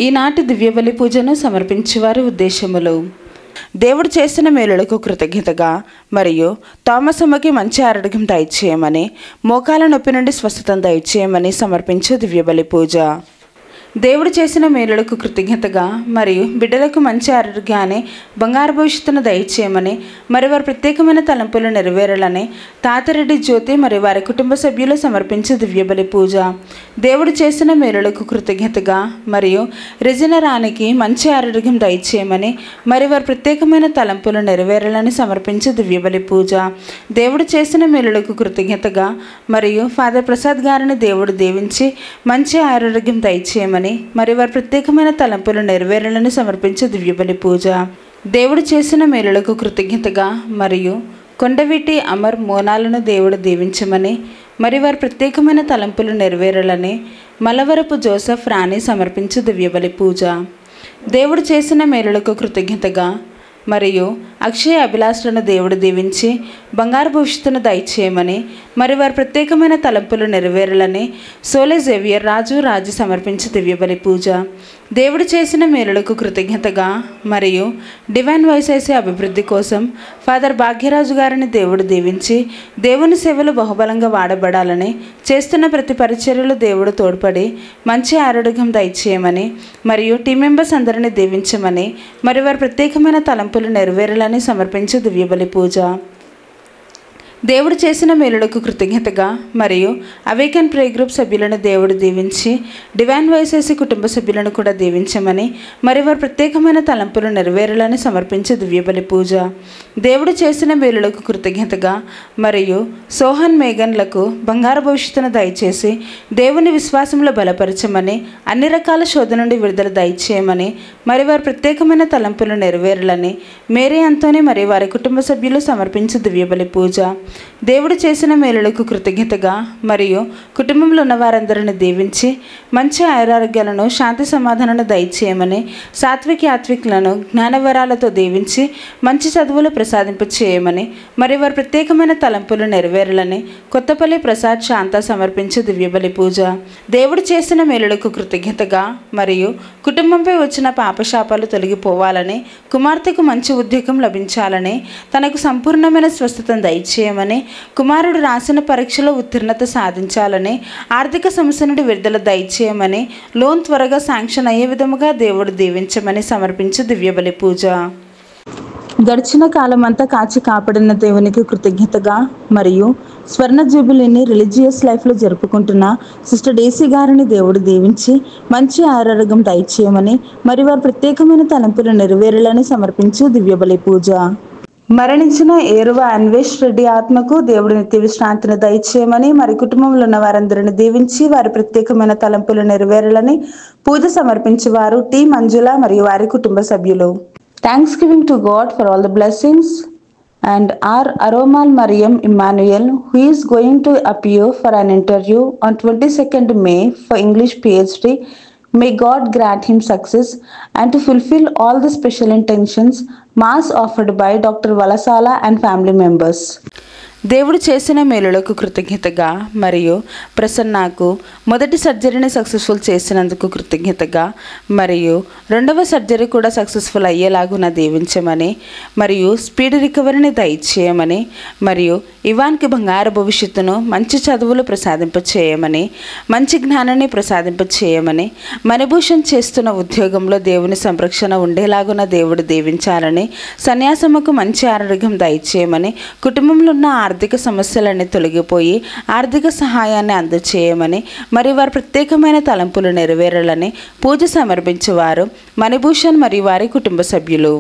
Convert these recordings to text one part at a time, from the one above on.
ఈనాటి దివ్యబలి పూజను సమర్పించేవారి ఉద్దేశములు: దేవుడు చేసిన మేలులకు కృతజ్ఞతగా మరియు థామసమ్మకి మంచి ఆరోగ్యం దయచేయమని, మోకాల నొప్పి నుండి స్వస్థతను దయచేయమని సమర్పించే దివ్యబలి పూజ. దేవుడు చేసిన మేలులకు కృతజ్ఞతగా మరియు బిడ్డలకు మంచి ఆరోగ్యాన్ని, బంగారు భవిష్యత్తును దయచేయమని, మరి వారి ప్రత్యేకమైన తలంపులు నెరవేరాలని తాతిరెడ్డి జ్యోతి మరియు వారి కుటుంబ సభ్యులు సమర్పించే దివ్యబలి పూజ. దేవుడు చేసిన మేలులకు కృతజ్ఞతగా మరియు రెజిన రాణికి మంచి ఆరోగ్యం దయచేయమని, మరి వారి ప్రత్యేకమైన తలంపులు నెరవేరాలని సమర్పించే దివ్యబలి పూజ. దేవుడు చేసిన మేలులకు కృతజ్ఞతగా మరియు ఫాదర్ ప్రసాద్ గారిని దేవుడు దీవించి మంచి ఆరోగ్యం దయచేయమని, మరి వారి ప్రత్యేకమైన తలంపులు నెరవేరాలని సమర్పించే దివ్యబలి పూజ. దేవుడు చేసిన మేలులకు కృతజ్ఞతగా మరియు కొండవీటి అమర్ మోనాలను దేవుడు దీవించమని, మరి వారి ప్రత్యేకమైన తలంపులు నెరవేరాలని మలవరపు జోసెఫ్ రాణి సమర్పించే దివ్యబలి పూజ. దేవుడు చేసిన మేలులకు కృతజ్ఞతగా మరియు అక్షయ అభిలాషలను దేవుడు దీవించి బంగారు భవిష్యత్తును దయచేయమని, మరి వారి ప్రత్యేకమైన తలంపులు నెరవేరాలని సోలే జేవియర్ రాజు సమర్పించే దివ్యబలి పూజ. దేవుడు చేసిన మేలులకు కృతజ్ఞతగా మరియు డివైన్ వైసైసీ అభివృద్ధి కోసం ఫాదర్ భాగ్యరాజు గారిని దేవుడు దీవించి దేవుని సేవలు బహుబలంగా వాడబడాలని, చేస్తున్న ప్రతి పరిచర్యలు దేవుడు తోడ్పడి మంచి ఆరోగ్యం దయచేయమని మరియు టీం మెంబర్స్ అందరినీ దీవించమని, మరి వారి ప్రత్యేకమైన తలంపులు నెరవేరాలని సమర్పించే దివ్యబలి పూజ. దేవుడు చేసిన మేలులకు కృతజ్ఞతగా మరియు అవేకన్ ప్రే గ్రూప్ సభ్యులను దేవుడు దీవించి డివైన్ వైసైసీ కుటుంబ సభ్యులను కూడా దీవించమని, మరి వారి ప్రత్యేకమైన తలంపులు నెరవేరాలని సమర్పించే దివ్యబలి పూజ. దేవుడు చేసిన మేలులకు కృతజ్ఞతగా మరియు సోహన్ మేఘన్లకు బంగారు భవిష్యత్తును దయచేసి దేవుని విశ్వాసంలో బలపరచమని, అన్ని రకాల శోధ నుండి విడుదల దయచేయమని, మరి వారి ప్రత్యేకమైన తలంపులు నెరవేరాలని మేరీ అంతోని మరియు వారి కుటుంబ సభ్యులు సమర్పించే దివ్యబలి పూజ. దేవుడు చేసిన మేలులకు కృతజ్ఞతగా మరియు కుటుంబంలో ఉన్న వారందరిని దీవించి మంచి ఆరోగ్యాలను, శాంతి సమాధానాలను దయచేయమని, సాత్విక యాత్వికులను జ్ఞానవరాలతో దీవించి మంచి చదువులు ప్రసాదింప చేయమని, మరి వారి ప్రత్యేకమైన తలంపులు నెరవేరాలని కొత్తపల్లి ప్రసాద్ శాంత సమర్పించే దివ్యబలి పూజ. దేవుడు చేసిన మేలులకు కృతజ్ఞతగా మరియు కుటుంబంపై వచ్చిన పాపశాపాలు తొలగిపోవాలని, కుమార్తెకు మంచి ఉద్యోగం లభించాలని, తనకు సంపూర్ణమైన స్వస్థతను దయచేయమని, కుమారుడు రాసిన పరీక్షలో ఉత్తీర్ణత సాధించాలని, ఆర్థిక సమస్య నుండి విడుదల దయచేయమని, లోన్ త్వరగా శాంక్షన్ అయ్యే విధముగా దేవుడు దీవించమని సమర్పించే దివ్యబలి పూజ. గడిచిన కాలమంతా కాచి కాపాడిన దేవునికి కృతజ్ఞతగా మరియు స్వర్ణ జూబిలీని రిలీజియస్ లైఫ్లో జరుపుకుంటున్న సిస్టర్ డేసీ గారిని దేవుడు దీవించి మంచి ఆరోగ్యం దయచేయమని, మరి వారి ప్రత్యేకమైన తలంపులు నెరవేరాలని సమర్పించే దివ్యబలి పూజ. మరణించిన ఏరువ అన్వేష్ రెడ్డి ఆత్మకు దేవుడు నిత్య విశ్రాంతిని దయచేయమని, మరి కుటుంబంలో ఉన్న వారందరిని దీవించి వారి ప్రత్యేకమైన తలంపులు నెరవేరాలని పూజ సమర్పించేవారు టి మంజుల మరియు వారి కుటుంబ సభ్యులు. Thanks giving to God for all the blessings and our Aromal Mariam Emmanuel, who is going to appear for an interview on 22nd May for English PhD. May God grant him success and to fulfill all the special intentions mass offered by Dr. Valasala and family members. దేవుడు చేసిన మేలులకు కృతజ్ఞతగా మరియు ప్రసన్నకు మొదటి సర్జరీని successful చేసినందుకు కృతజ్ఞతగా మరియు రెండవ surgery కూడా సక్సెస్ఫుల్ అయ్యేలాగున దీవించమని, మరియు స్పీడ్ రికవరీని దయచేయమని, మరియు ఇవాన్కి బంగారు భవిష్యత్తును, మంచి చదువులు ప్రసాదింప చేయమని, మంచి జ్ఞానాన్ని ప్రసాదింప చేయమని, మణిభూషణ్ చేస్తున్న ఉద్యోగంలో దేవుని సంరక్షణ ఉండేలాగున దేవుడు దీవించాలని, సన్యాసమ్మకు మంచి ఆరోగ్యం దయచేయమని, కుటుంబంలో ఉన్న ఆర్థిక సమస్యలన్నీ తొలగిపోయి ఆర్థిక సహాయాన్ని అందచేయమని, మరి వారి ప్రత్యేకమైన తలంపులు నెరవేరాలని పూజ సమర్పించేవారు మణిభూషణ్ మరియు వారి కుటుంబ సభ్యులు.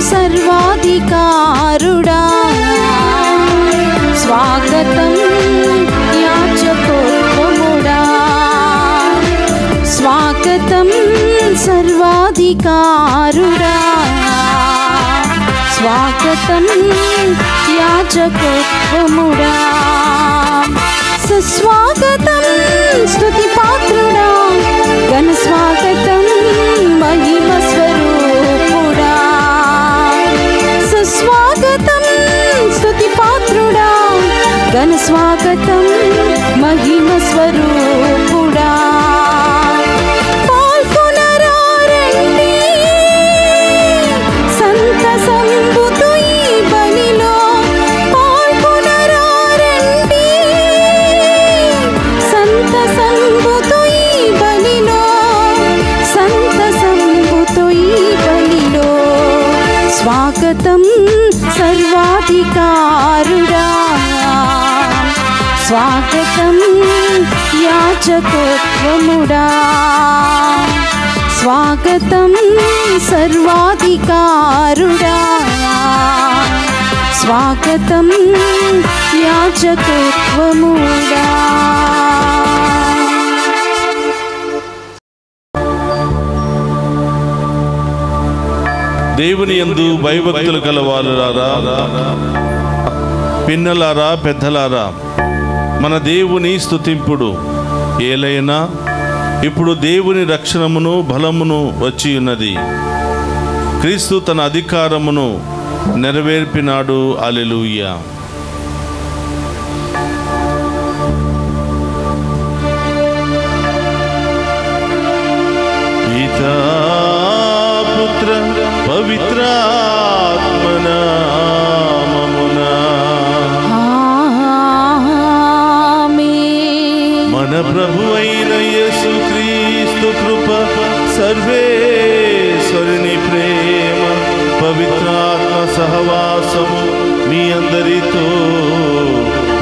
సర్వాధికారుడా స్వాగతం యాచకోత్తముడా, స్వాగతం సర్వాధికారుడా, స్వాగతం యాజకత్వముడా, సుస్వాగతం స్తుతి పాత్రుడా, ఘన స్వాగతం మహిమ స్వరూపుడా, సుస్వాగతం స్తుతి పాత్రుడా, ఘన స్వాగతం మహిమ స్వరూపుడా. స్వాగతం సర్వాధికారుడా, స్వాగతం యాజకత్వముడా, స్వాగతం సర్వాధికారుడా, స్వాగతం యాజకత్వముడా. దేవుని యందు భయభక్తులు కలవారులారా, పిన్నలారా, పెద్దలారా, మన దేవుని స్తుతింపుడు. ఏలైనా ఇప్పుడు దేవుని రక్షణమును బలమును వచ్చి ఉన్నది. క్రీస్తు తన అధికారమును నెరవేర్పినాడు. హల్లెలూయా. పుత్ర పవిత్రాత్మనామమునా మన ప్రభు అయిన యేసుక్రీస్తు కృప, సర్వేశ్వరుని ప్రేమ, పవిత్రాత్మ సహవాసము మీ అందరితో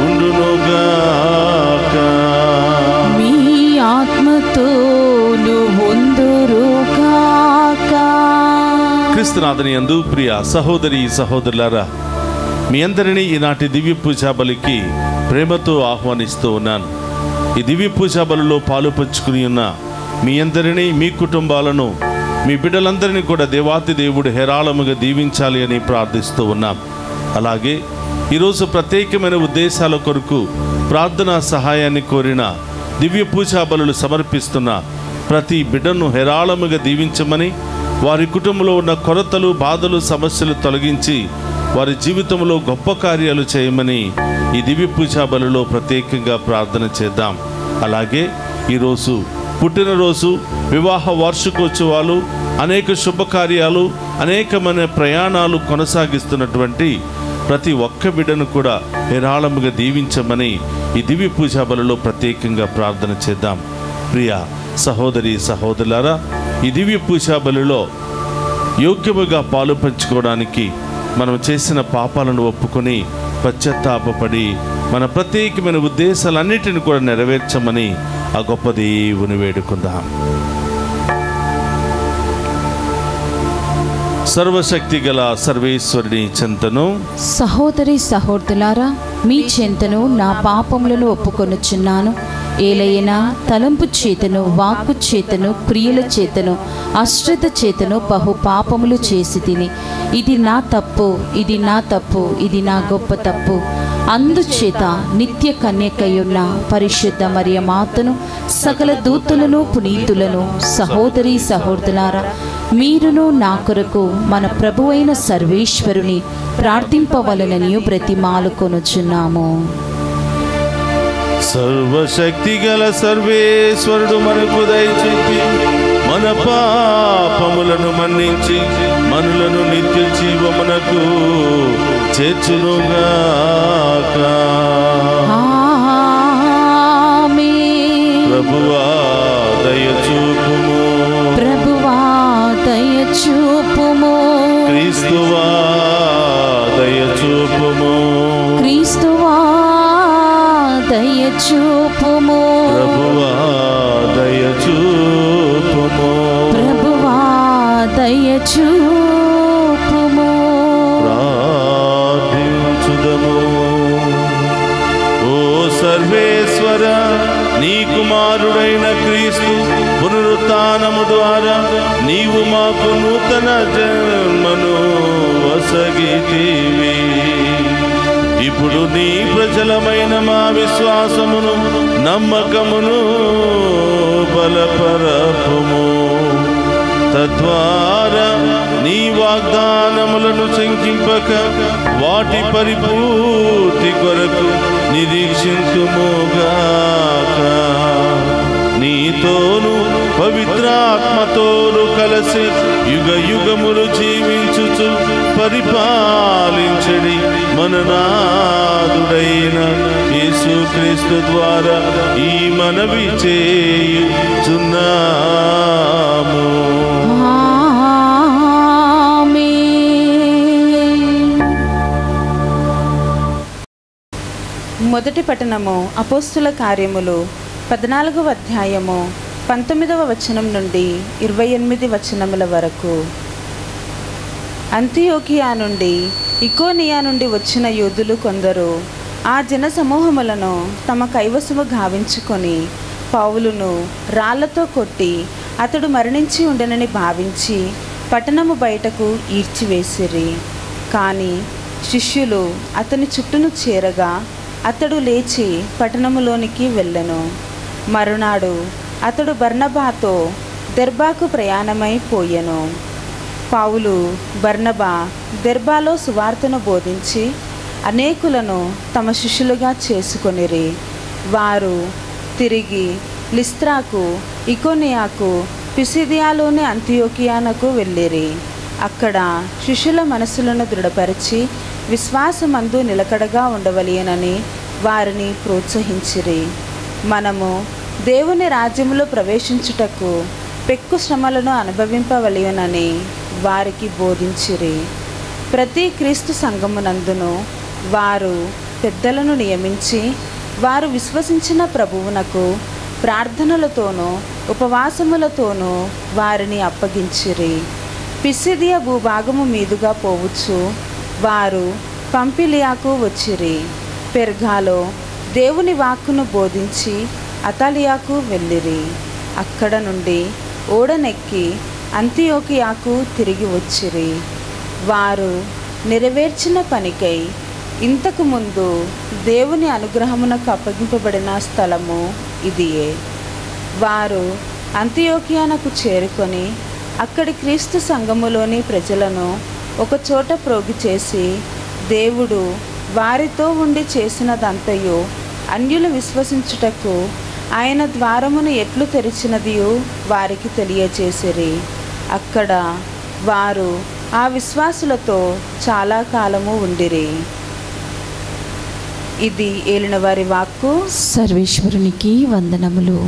ఉండునుగాక. మీ ఆత్మతోను ఉందురుగాక. క్రీస్తునాథుని యందు ప్రియ సహోదరి సహోదరులారా, మీ అందరినీ ఈనాటి దివ్య పూజా బలికి ప్రేమతో ఆహ్వానిస్తూ ఉన్నాను. ఈ దివ్య పూజా బలిలో పాలు పంచుకుని ఉన్న మీ అందరినీ, మీ కుటుంబాలను, మీ బిడ్డలందరినీ కూడా దేవాతి దేవుడు హేరాళముగా దీవించాలి అని ప్రార్థిస్తూ ఉన్నాం. అలాగే ఈరోజు ప్రత్యేకమైన ఉద్దేశాల కొరకు ప్రార్థనా సహాయాన్ని కోరిన, దివ్య పూజా బలులు సమర్పిస్తున్న ప్రతి బిడ్డను హేరాళముగా దీవించమని, వారి కుటుంబంలో ఉన్న కొరతలు, బాధలు, సమస్యలు తొలగించి వారి జీవితంలో గొప్ప కార్యాలు చేయమని ఈ దివ్య పూజా బలిలో ప్రత్యేకంగా ప్రార్థన చేద్దాం. అలాగే ఈరోజు పుట్టినరోజు, వివాహ వార్షికోత్సవాలు, అనేక శుభకార్యాలు, అనేకమైన ప్రయాణాలు కొనసాగిస్తున్నటువంటి ప్రతి ఒక్క బిడ్డను కూడా హేరాళముగా దీవించమని ఈ దివ్య పూజా బలిలో ప్రత్యేకంగా ప్రార్థన చేద్దాం. ప్రియ సహోదరి సహోదరులారా, ఈ దివ్య పూజా బలిలో యోగ్యముగా పాలు పంచుకోవడానికి మనం చేసిన పాపాలను ఒప్పుకొని పశ్చాత్తాపపడి మన ప్రత్యేకమైన ఉద్దేశాలన్నిటిని కూడా నెరవేర్చమని ఆ గొప్ప దేవుని వేడుకుందాం. సర్వశక్తి గల సర్వేశ్వరుని చెంతను, సహోదరి సహోదరులారా, మీ చెంతను నా పాపములను ఒప్పుకొనుచున్నాను. ఏలైనా తలంపు చేతను, వాక్కు చేతను, క్రియల చేతను, అశ్రద్ధ చేతను బహు పాపములు చేసి తిని, ఇది నా తప్పు, ఇది నా తప్పు, ఇది నా గొప్ప తప్పు. అందుచేత నిత్య కన్యకయున్న పరిశుద్ధ మరియ మాతను, సకల దూతలను, పునీతులను, సహోదరి సహోదరులారా, మీరును నా కొరకు మన ప్రభువైన సర్వేశ్వరుని ప్రార్థింపవలనని బ్రతిమాలుకొనుచున్నాము. సర్వశక్తి గల సర్వేశ్వరుడు మనకు దయచూపి మన పాపములను మన్నించి మనలను నిత్య జీవమునకు చేర్చునుగాక. ఆమేన్. ప్రభువా దయచూపుము, ప్రభువా దయచూపుము, క్రీస్తువా దయచూపుము, క్రీస్తువా దయచూపుము, ప్రభువా దయచూపుము, ప్రభువా దయచూపుము. ప్రార్థించుదము. ఓ సర్వేశ్వర, నీ కుమారుడైన క్రీస్తు పునరుత్థానము ద్వారా నీవు మాకు నూతన జన్మను నొసగితివి. ఇప్పుడు నీ ప్రజలమైన మా విశ్వాసమును నమ్మకమును బలపరపుము. తద్వారా నీ వాగ్దానములను శంకింపక వాటి పరిపూర్తి కొరకు నిరీక్షించుముగాక. నీతోను పవిత్రాత్మతోను కలిసి యుగ యుగములు జీవించుచు పరిపాలించడి మన నాథుడైన యేసుక్రీస్తు ద్వారా ఈ మనవి చేయుచున్నాము. మొదటి పట్టణము అపోస్తుల కార్యములు 14వ అధ్యాయము 19వ వచనం నుండి 28 వచనముల వరకు. అంతియోకియా నుండి ఇకోనియా నుండి వచ్చిన యూదులు కొందరు ఆ జన సమూహములను తమ కైవసము గావించుకొని పౌలును రాళ్లతో కొట్టి అతడు మరణించి ఉండనని భావించి పట్టణము బయటకు ఈడ్చివేసిరి. కానీ శిష్యులు అతని చుట్టూను చేరగా అతడు లేచి పట్టణములోనికి వెళ్ళెను. మరునాడు అతడు బర్నబాతో దెర్బాకు ప్రయాణమై పోయెను. పౌలు బర్నబా దెర్బాలో సువార్తను బోధించి అనేకులను తమ శిష్యులుగా చేసుకొనిరి. వారు తిరిగి లిస్త్రాకు, ఇకోనియాకు, పిసిదియాలోని అంతియోకియానకు వెళ్ళిరి. అక్కడ శిష్యుల మనసులను దృఢపరిచి విశ్వాసమందు నిలకడగా ఉండవలెనని వారిని ప్రోత్సహించిరి. మనము దేవుని రాజ్యములో ప్రవేశించుటకు పెక్కు శ్రమలను అనుభవింపవలెనని వారికి బోధించిరి. ప్రతి క్రీస్తు సంఘమునందును వారు పెద్దలను నియమించి వారు విశ్వసించిన ప్రభువునకు ప్రార్థనలతోనూ ఉపవాసములతోనూ వారిని అప్పగించిరి. పిసిదియా భూభాగము మీదుగా పోవచ్చు వారు పంపిలియాకు వచ్చిరి. పెర్గాలో దేవుని వాక్కును బోధించి అతాలియాకు వెళ్ళిరి. అక్కడ నుండి ఓడనెక్కి అంతియోకియాకు తిరిగి వచ్చిరి. వారు నెరవేర్చిన పనికై ఇంతకు ముందు దేవుని అనుగ్రహమునకు అప్పగింపబడిన స్థలము ఇదియే. వారు అంతియోకియానకు చేరుకొని అక్కడి క్రీస్తు సంఘములోని ప్రజలను ఒకచోట ప్రోగు చేసి దేవుడు వారితో ఉండి చేసినదంతయు అన్యులు విశ్వసించుటకు ఆయన ద్వారమును ఎట్లు తెరిచినదియో వారికి తెలియచేసిరి. అక్కడ వారు ఆ విశ్వాసులతో చాలా కాలము ఉండిరి. ఇది ఏలిన వారి వాక్కు. సర్వేశ్వరునికి వందనములు.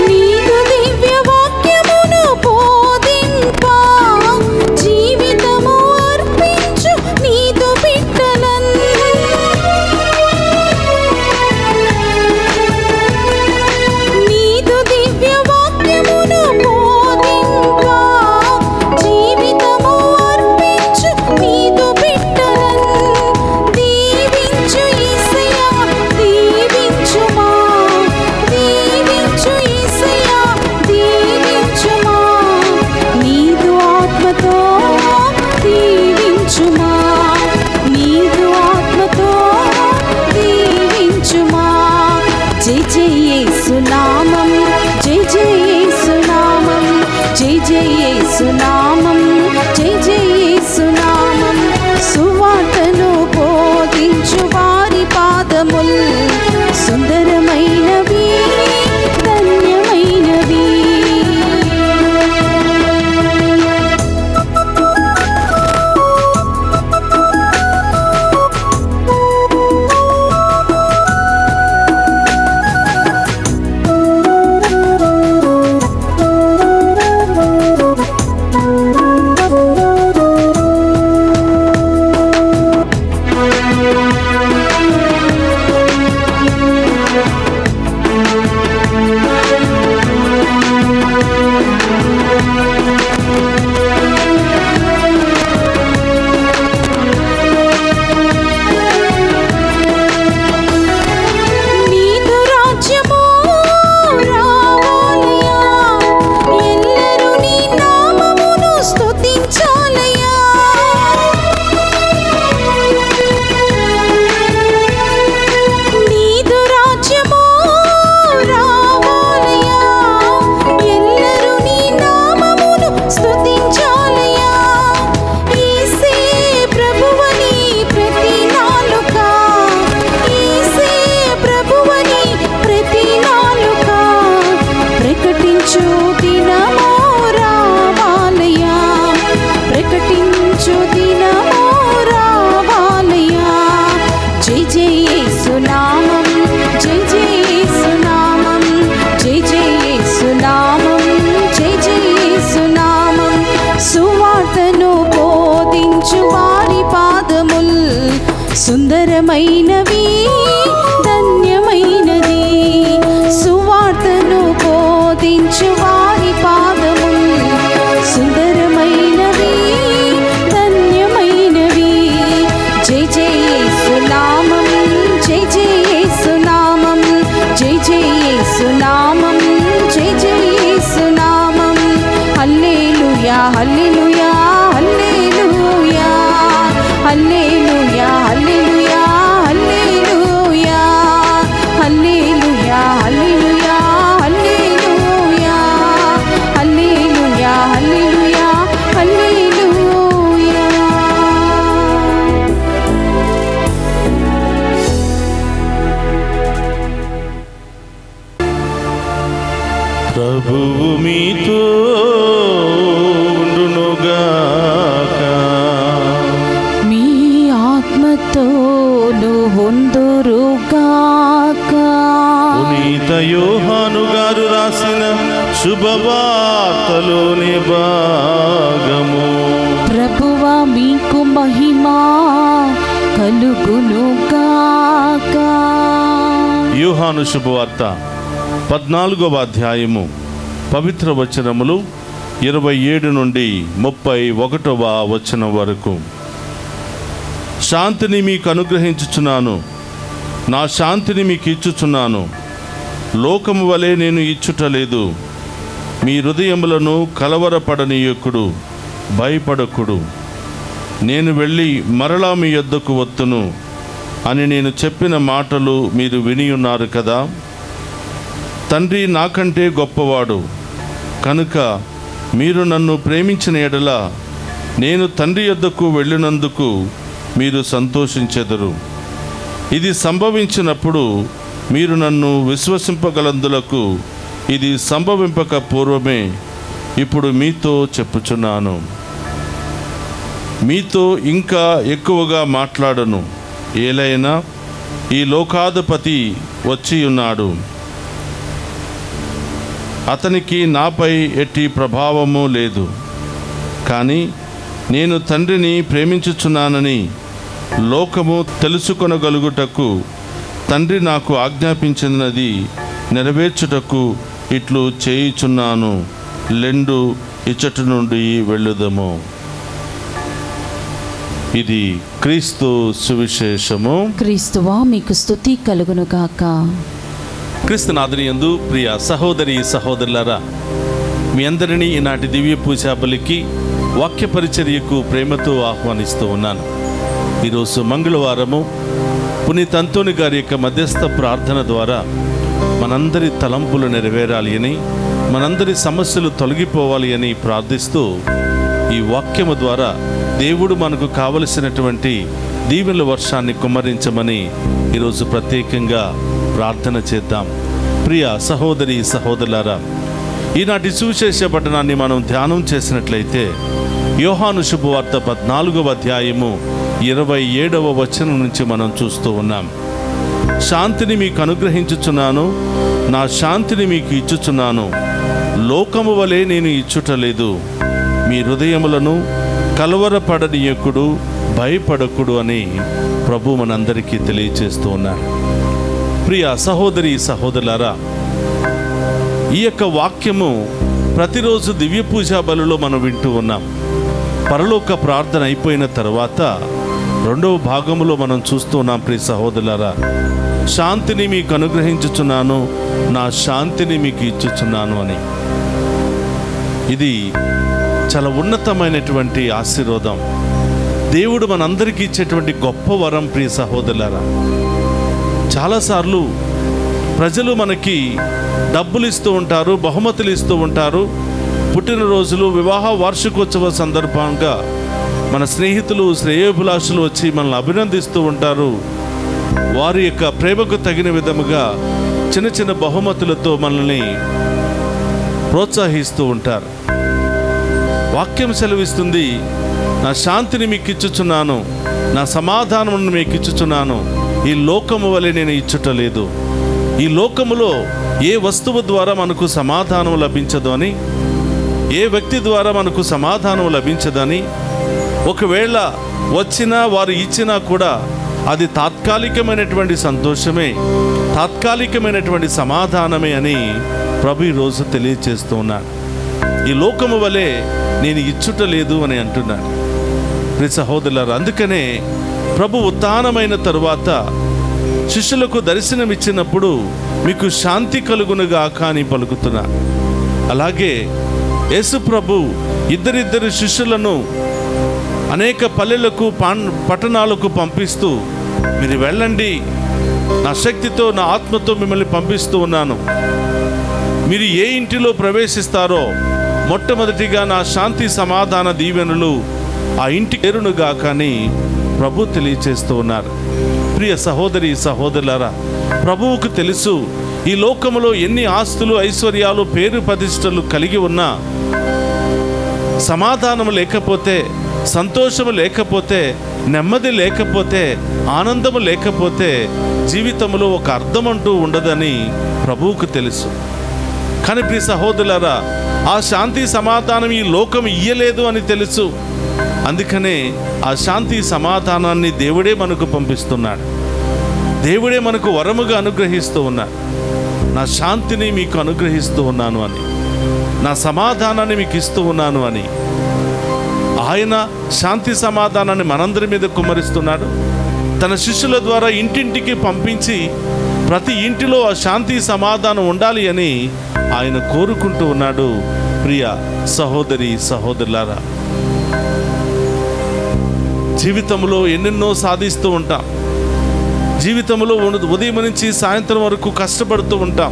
నీ సుందరమైనవి ధన్యమైనది సువార్తను బోధించు వారి పాదములు సుందరమైనవి ధన్యమైనవి జై జై యేసు నామం జై జై యేసు నామం జై జై యేసు నామం జై జై యేసు నామం హల్లెలూయా హల్లెలూయా హల్లెలూయా హల్లెలూయా హల్లెలూయా హల్లెలూయా హల్లెలూయా హల్లెలూయా హల్లెలూయా హల్లెలూయా హల్లెలూయా హల్లెలూయా. ప్రభువు మీతో ఉండునుగాక. మీ ఆత్మతోను ఉందురుగాక. పునీత యోహాను గారు రాసిన శుభవార్తలోని భాగము. ప్రభువా మీకు మహిమా కలుగునుగాక. యోహాను శుభవార్త 14వ అధ్యాయము పవిత్ర వచనములు 27 నుండి 31వ వచనం వరకు. శాంతిని మీకు అనుగ్రహించుచున్నాను, నా శాంతిని మీకు ఇచ్చుచున్నాను. లోకము వలె నేను ఇచ్చుటలేదు. మీ హృదయములను కలవరపడనీయకుడు, భయపడకుడు. నేను వెళ్ళి మరలా మీ యొద్దకు వత్తును అని నేను చెప్పిన మాటలు మీరు వినియున్నారు కదా. తండ్రి నాకంటే గొప్పవాడు కనుక మీరు నన్ను ప్రేమించిన ఎడల నేను తండ్రి యొద్దకు వెళ్ళినందుకు మీరు సంతోషించెదరు. ఇది సంభవించినప్పుడు మీరు నన్ను విశ్వసింపగలందులకు ఇది సంభవింపక పూర్వమే ఇప్పుడు మీతో చెప్పుచున్నాను. మీతో ఇంకా ఎక్కువగా మాట్లాడను, ఏలైనా ఈ లోకాధిపతి వచ్చి ఉన్నాడు. అతనికి నాపై ఎట్టి ప్రభావము లేదు. కానీ నేను తండ్రిని ప్రేమించుచున్నానని లోకము తెలుసుకొనగలుగుటకు తండ్రి నాకు ఆజ్ఞాపించినది నెరవేర్చుటకు ఇట్లు చేయుచున్నాను. లెండు ఇచ్చటి నుండి వెళ్ళుదము. ఇది క్రీస్తు సువిశేషము. క్రీస్తువా మీకు స్తుతి కలుగునుగాక. క్రీస్తునాథుని యందు ప్రియ సహోదరి సహోదరులారా, మీ అందరినీ ఈనాటి దివ్య పూజా బలికి వాక్య పరిచర్యకు ప్రేమతో ఆహ్వానిస్తూ ఉన్నాను. ఈరోజు మంగళవారము పునీత అంతోని గారి యొక్క మధ్యస్థ ప్రార్థన ద్వారా మనందరి తలంపులు నెరవేరాలి అని, మనందరి సమస్యలు తొలగిపోవాలి అని ప్రార్థిస్తూ ఈ వాక్యము ద్వారా దేవుడు మనకు కావలసినటువంటి దీవెనల వర్షాన్ని కుమ్మరించమని ఈరోజు ప్రత్యేకంగా ప్రార్థన చేద్దాం. ప్రియ సహోదరి సహోదరులారా, ఈనాటి సువిశేష పట్టణాన్ని మనం ధ్యానం చేసినట్లయితే యోహాను శుభవార్త 14వ అధ్యాయము 27వ వచనం నుంచి మనం చూస్తూ ఉన్నాం. శాంతిని మీకు అనుగ్రహించుచున్నాను, నా శాంతిని మీకు ఇచ్చుచున్నాను. లోకము వలె నేను ఇచ్చుటలేదు. మీ హృదయములను కలవరపడనీయకుడు, భయపడకుడు అని ప్రభు మనందరికీ తెలియజేస్తూ ఉన్నారు. ప్రియ సహోదరి సహోదరులారా, ఈ యొక్క వాక్యము ప్రతిరోజు దివ్య పూజా బలిలో మనం వింటూ ఉన్నాం. పరలోక ప్రార్థన అయిపోయిన తర్వాత రెండవ భాగంలో మనం చూస్తూ ఉన్నాం. ప్రియ సహోదరులారా, శాంతిని మీకు అనుగ్రహించుచున్నాను, నా శాంతిని మీకు ఇచ్చుచున్నాను అని. ఇది చాలా ఉన్నతమైనటువంటి ఆశీర్వాదం. దేవుడు మనందరికీ ఇచ్చేటువంటి గొప్ప వరం. ప్రియ సహోదరులారా, చాలాసార్లు ప్రజలు మనకి డబ్బులు ఇస్తూ ఉంటారు, బహుమతులు ఇస్తూ ఉంటారు. పుట్టినరోజులు, వివాహ వార్షికోత్సవ సందర్భంగా మన స్నేహితులు, శ్రేయోభిలాషులు వచ్చి మనల్ని అభినందిస్తూ ఉంటారు. వారి యొక్క ప్రేమకు తగిన విధముగా చిన్న చిన్న బహుమతులతో మనల్ని ప్రోత్సహిస్తూ ఉంటారు. వాక్యం సెలవిస్తుంది, నా శాంతిని మీకు ఇచ్చుచున్నాను, నా సమాధానం మీకు ఇచ్చుచున్నాను. ఈ లోకము వలె నేను ఇచ్చుటలేదు. ఈ లోకములో ఏ వస్తువు ద్వారా మనకు సమాధానం లభించదు అని, ఏ వ్యక్తి ద్వారా మనకు సమాధానం లభించదని, ఒకవేళ వచ్చినా వారు ఇచ్చినా కూడా అది తాత్కాలికమైనటువంటి సంతోషమే, తాత్కాలికమైనటువంటి సమాధానమే అని ప్రభు ఈరోజు తెలియజేస్తూ ఉన్నాడు. ఈ లోకము వలె నేను ఇచ్చుట లేదు అని అంటున్నాడు. ప్రియ సహోదరులారా, అందుకనే ప్రభు ఉత్థానమైన తరువాత శిష్యులకు దర్శనమిచ్చినప్పుడు మీకు శాంతి కలుగునుగాక అని పలుకుతున్నా. అలాగే యేసు ప్రభు ఇద్దరిద్దరు శిష్యులను అనేక పల్లెలకు పట్టణాలకు పంపిస్తూ, మీరు వెళ్ళండి, నా శక్తితో నా ఆత్మతో మిమ్మల్ని పంపిస్తూ ఉన్నాను, మీరు ఏ ఇంటిలో ప్రవేశిస్తారో మొట్టమొదటిగా నా శాంతి సమాధాన దీవెనలు ఆ ఇంటికి చేరునుగా కానీ ప్రభు తెలియచేస్తూ ఉన్నారు. ప్రియ సహోదరి సహోదరులారా, ప్రభువుకు తెలుసు ఈ లోకములో ఎన్ని ఆస్తులు ఐశ్వర్యాలు పేరు ప్రతిష్టలు కలిగి ఉన్నా సమాధానం లేకపోతే, సంతోషము లేకపోతే, నెమ్మది లేకపోతే, ఆనందము లేకపోతే జీవితంలో ఒక అర్థం అంటూ ఉండదని ప్రభువుకు తెలుసు. కానీ ప్రియ సహోదరులారా, ఆ శాంతి సమాధానం ఈ లోకం ఇయ్యలేదు అని తెలుసు. అందుకనే ఆ శాంతి సమాధానాన్ని దేవుడే మనకు పంపిస్తున్నాడు. దేవుడే మనకు వరముగా అనుగ్రహిస్తూ ఉన్నాడు. నా శాంతిని మీకు అనుగ్రహిస్తూ ఉన్నాను అని, నా సమాధానాన్ని మీకు ఇస్తూ ఉన్నాను అని ఆయన శాంతి సమాధానాన్ని మనందరి మీద కుమ్మరిస్తున్నాడు. తన శిష్యుల ద్వారా ఇంటింటికి పంపించి ప్రతి ఇంటిలో ఆ శాంతి సమాధానం ఉండాలి అని ఆయన కోరుకుంటూ ఉన్నాడు. ప్రియ సహోదరి సహోదరులారా, జీవితంలో ఎన్నెన్నో సాధిస్తూ ఉంటాం. జీవితంలో ఉదయం నుంచి సాయంత్రం వరకు కష్టపడుతూ ఉంటాం.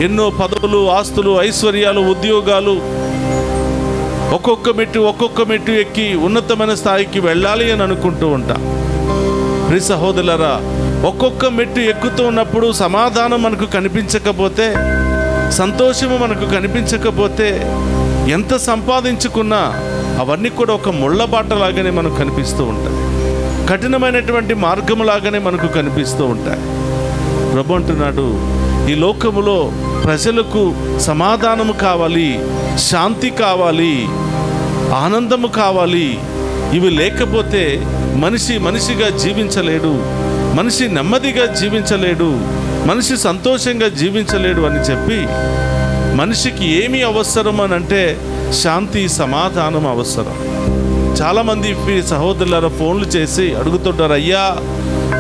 ఎన్నో పదవులు, ఆస్తులు, ఐశ్వర్యాలు, ఉద్యోగాలు, ఒక్కొక్క మెట్టు ఎక్కి ఉన్నతమైన స్థాయికి వెళ్ళాలి అని అనుకుంటూ ఉంటాం. ప్రియ సహోదరులారా, ఒక్కొక్క మెట్టు ఎక్కుతూ ఉన్నప్పుడు సమాధానం మనకు కనిపించకపోతే, సంతోషము మనకు కనిపించకపోతే, ఎంత సంపాదించుకున్నా అవన్నీ కూడా ఒక ముళ్ళబాటలాగానే మనకు కనిపిస్తూ ఉంటాయి. కఠినమైనటువంటి మార్గములాగానే మనకు కనిపిస్తూ ఉంటాయి. ప్రభు అంటున్నాడు, ఈ లోకములో ప్రజలకు సమాధానము కావాలి, శాంతి కావాలి, ఆనందము కావాలి. ఇవి లేకపోతే మనిషిగా జీవించలేడు, మనిషి నెమ్మదిగా జీవించలేడు, మనిషి సంతోషంగా జీవించలేడు అని చెప్పి, మనిషికి ఏమి అవసరం అని అంటే శాంతి సమాధానం అవసరం. చాలామంది సహోదరులారా ఫోన్లు చేసి అడుగుతుంటారు, అయ్యా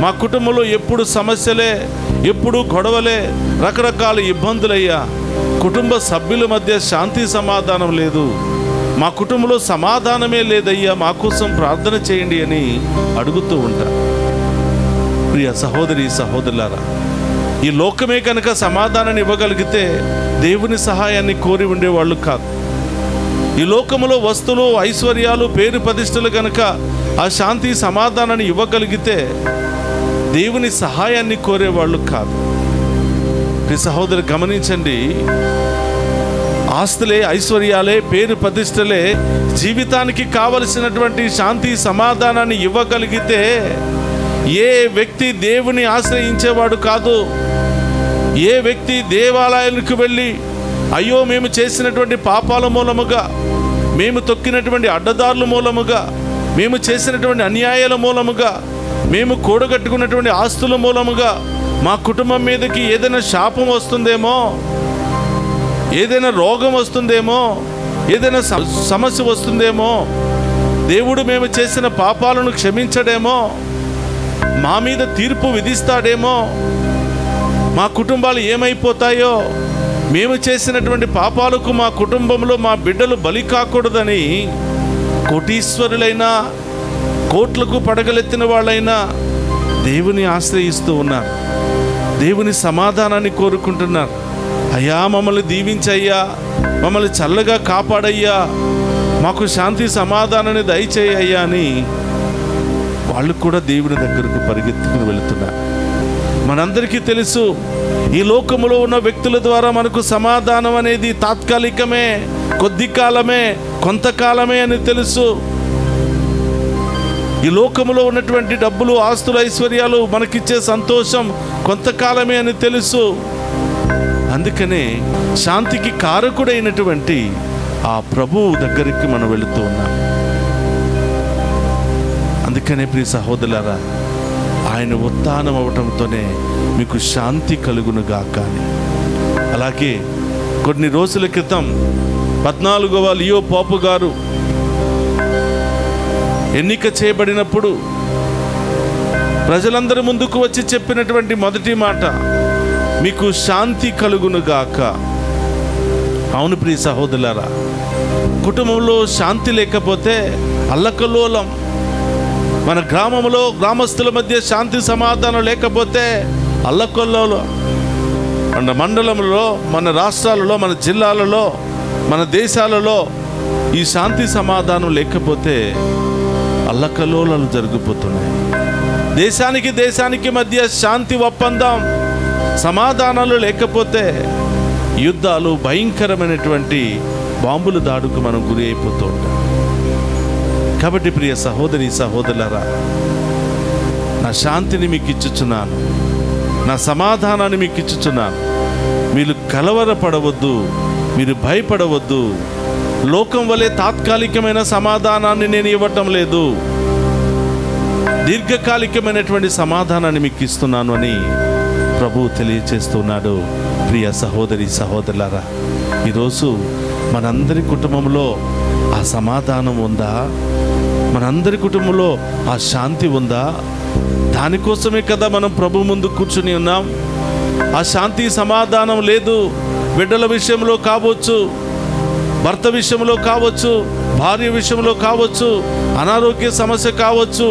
మా కుటుంబంలో ఎప్పుడు సమస్యలే, ఎప్పుడు గొడవలే, రకరకాల ఇబ్బందులయ్యా, కుటుంబ సభ్యుల మధ్య శాంతి సమాధానం లేదు, మా కుటుంబంలో సమాధానమే లేదయ్యా, మా కోసం ప్రార్థన చేయండి అని అడుగుతూ ఉంటారు. ప్రియ సహోదరి సహోదరులారా, ఈ లోకమే కనుక సమాధానాన్ని ఇవ్వగలిగితే దేవుని సహాయాన్ని కోరి ఉండేవాళ్ళు కాదు. ఈ లోకములో వస్తువులు, ఐశ్వర్యాలు, పేరు ప్రతిష్టలు కనుక ఆ శాంతి సమాధానాన్ని ఇవ్వగలిగితే దేవుని సహాయాన్ని కోరేవాళ్ళు కాదు. ప్రియ సహోదరు గమనించండి, ఆస్తులే, ఐశ్వర్యాలే, పేరు ప్రతిష్టలే జీవితానికి కావలసినటువంటి శాంతి సమాధానాన్ని ఇవ్వగలిగితే ఏ వ్యక్తి దేవుని ఆశ్రయించేవాడు కాదు. ఏ వ్యక్తి దేవాలయాలకు వెళ్ళి అయ్యో మేము చేసినటువంటి పాపాల మూలముగా, మేము తొక్కినటువంటి అడ్డదారుల మూలముగా, మేము చేసినటువంటి అన్యాయాల మూలముగా, మేము కూడగట్టుకున్నటువంటి ఆస్తుల మూలముగా మా కుటుంబం మీదకి ఏదైనా శాపం వస్తుందేమో, ఏదైనా రోగం వస్తుందేమో, ఏదైనా సమస్య వస్తుందేమో, దేవుడు మేము చేసిన పాపాలను క్షమించడేమో, మా మీద తీర్పు విధిస్తాడేమో, మా కుటుంబాలు ఏమైపోతాయో, మేము చేసినటువంటి పాపాలకు మా కుటుంబంలో మా బిడ్డలు బలి కాకూడదని కోటీశ్వరులైనా, కోట్లకు పడగలెత్తిన వాళ్ళైనా దేవుని ఆశ్రయిస్తూ ఉన్నారు. దేవుని సమాధానాన్ని కోరుకుంటున్నారు. అయ్యా మమ్మల్ని దీవించయ్యా, మమ్మల్ని చల్లగా కాపాడయ్యా, మాకు శాంతి సమాధానాన్ని దయచేయ్యా అని వాళ్ళు కూడా దేవుని దగ్గరకు పరిగెత్తుకుని వెళుతున్నారు. మనందరికీ తెలుసు, ఈ లోకములో ఉన్న వ్యక్తుల ద్వారా మనకు సమాధానం అనేది తాత్కాలికమే, కొద్ది కాలమే, కొంతకాలమే అని తెలుసు. ఈ లోకములో ఉన్నటువంటి డబ్బులు, ఆస్తులు, ఐశ్వర్యాలు మనకిచ్చే సంతోషం కొంతకాలమే అని తెలుసు. అందుకనే శాంతికి కారకుడైనటువంటి ఆ ప్రభువు దగ్గరికి మనం వెళుతూ ఉన్నాం. అందుకనే ప్రియ సహోదరులారా, ఆయన ఉత్థానం అవటంతోనే మీకు శాంతి కలుగునుగాక అని. అలాగే కొన్ని రోజుల క్రితం 14వ లియో పోపు గారు ఎన్నిక చేయబడినప్పుడు ప్రజలందరి ముందుకు వచ్చి చెప్పినటువంటి మొదటి మాట, మీకు శాంతి కలుగునుగాక. అవును ప్రియ సహోదరులారా, కుటుంబంలో శాంతి లేకపోతే అల్లకల్లోలం, మన గ్రామంలో గ్రామస్తుల మధ్య శాంతి సమాధానం లేకపోతే అల్లకల్లోలం, మన మండలంలో, మన రాష్ట్రాలలో, మన జిల్లాలలో, మన దేశాలలో ఈ శాంతి సమాధానం లేకపోతే అల్లకల్లోలాలు జరిగిపోతున్నాయి. దేశానికి మధ్య శాంతి ఒప్పందం, సమాధానాలు లేకపోతే యుద్ధాలు, భయంకరమైనటువంటి బాంబుల దాడుకు మనం గురి అయిపోతూ ఉంటాం. కాబట్టి ప్రియ సహోదరి సహోదరులారా, నా శాంతిని మీకు ఇచ్చుచున్నాను, నా సమాధానాన్ని మీకు ఇచ్చుచున్నాను. మీరు కలవరపడవద్దు, మీరు భయపడవద్దు. లోకం వలె తాత్కాలికమైన సమాధానాన్ని నేను ఇవ్వటం లేదు, దీర్ఘకాలికమైనటువంటి సమాధానాన్ని మీకు ఇస్తున్నాను అని ప్రభువు తెలియచేస్తున్నాడు. ప్రియ సహోదరి సహోదరులారా, ఈరోజు మనందరి కుటుంబంలో ఆ సమాధానం ఉందా? మనందరి కుటుంబంలో ఆ శాంతి ఉందా? దానికోసమే కదా మనం ప్రభు ముందు కూర్చుని ఉన్నాం. ఆ శాంతి సమాధానం లేదు. బిడ్డల విషయంలో కావచ్చు, భర్త విషయంలో కావచ్చు, భార్య విషయంలో కావచ్చు, అనారోగ్య సమస్య కావచ్చు,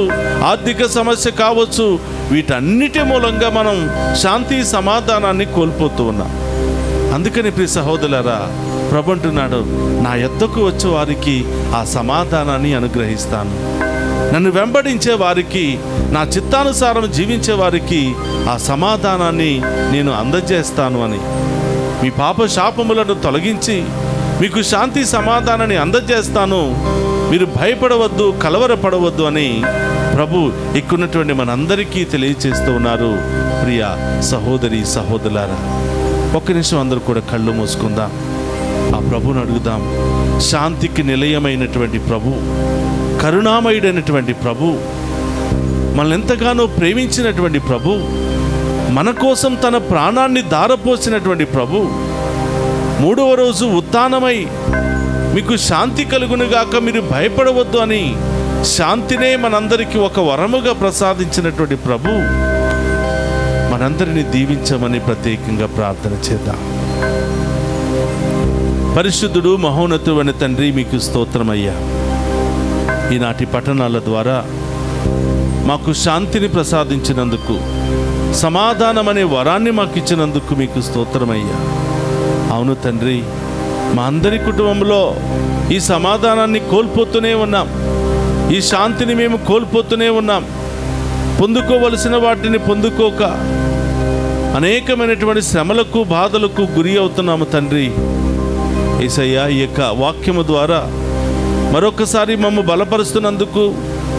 ఆర్థిక సమస్య కావచ్చు, వీటన్నిటి మూలంగా మనం శాంతి సమాధానాన్ని కోల్పోతూ ఉన్నాం. అందుకని ప్రియ సహోదరులారా, ప్రభు అంటున్నాడు, నా యొద్దకు వచ్చే వారికి ఆ సమాధానాన్ని అనుగ్రహిస్తాను. నన్ను వెంబడించే వారికి, నా చిత్తానుసారం జీవించే వారికి ఆ సమాధానాన్ని నేను అందజేస్తాను అని. మీ పాప శాపములను తొలగించి మీకు శాంతి సమాధానాన్ని అందజేస్తాను, మీరు భయపడవద్దు, కలవరపడవద్దు అని ప్రభు ఇక్కడున్నటువంటి మనందరికీ తెలియచేస్తూ ఉన్నారు. ప్రియ సహోదరి సహోదరులారా, ఒక్క నిమిషం అందరూ కూడా కళ్ళు మూసుకుందాం. ఆ ప్రభుని అడుగుదాం. శాంతికి నిలయమైనటువంటి ప్రభు, కరుణామయుడైనటువంటి ప్రభు, మనల్ని ఎంతగానో ప్రేమించినటువంటి ప్రభు, మన కోసం తన ప్రాణాన్ని ధారపోసినటువంటి ప్రభు, 3వ రోజు ఉత్థానమై మీకు శాంతి కలుగునుగాక, మీరు భయపడవద్దు అని శాంతినే మనందరికీ ఒక వరముగా ప్రసాదించినటువంటి ప్రభు మనందరినీ దీవించమని ప్రత్యేకంగా ప్రార్థన చేద్దాం. పరిశుద్ధుడు మహోన్నతుడైన తండ్రి, మీకు స్తోత్రమయ్యా. ఈనాటి పఠనాల ద్వారా మాకు శాంతిని ప్రసాదించినందుకు, సమాధానం అనే వరాన్ని మాకు ఇచ్చినందుకు మీకు స్తోత్రమయ్యా. అవును తండ్రి, మా అందరి కుటుంబంలో ఈ సమాధానాన్ని కోల్పోతూనే ఉన్నాం, ఈ శాంతిని మేము కోల్పోతూనే ఉన్నాం. పొందుకోవలసిన వాటిని పొందుకోక అనేకమైనటువంటి శ్రమలకు, బాధలకు గురి అవుతున్నాము తండ్రి. యేసయ్యా, ఈ యొక్క వాక్యము ద్వారా మరొకసారి మమ్ము బలపరుస్తున్నందుకు,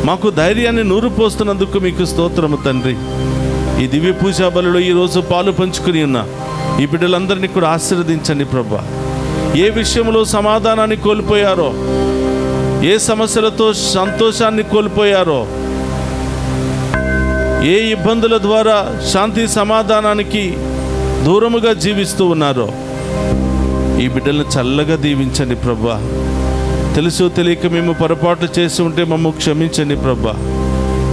మాకు ధైర్యాన్ని నూరుపోస్తున్నందుకు మీకు స్తోత్రము తండ్రి. ఈ దివ్య పూజా బలిలో ఈరోజు పాలు పంచుకుని ఉన్న ఈ బిడ్డలందరినీ కూడా ఆశీర్వదించండి ప్రభా. ఏ విషయంలో సమాధానాన్ని కోల్పోయారో, ఏ సమస్యలతో సంతోషాన్ని కోల్పోయారో, ఏ ఇబ్బందుల ద్వారా శాంతి సమాధానానికి దూరముగా జీవిస్తూ ఉన్నారో, ఈ బిడ్డలను చల్లగా దీవించండి ప్రభా. తెలుసో తెలియక మేము పొరపాటు చేసి ఉంటే మమ్మల్ని క్షమించండి ప్రభా.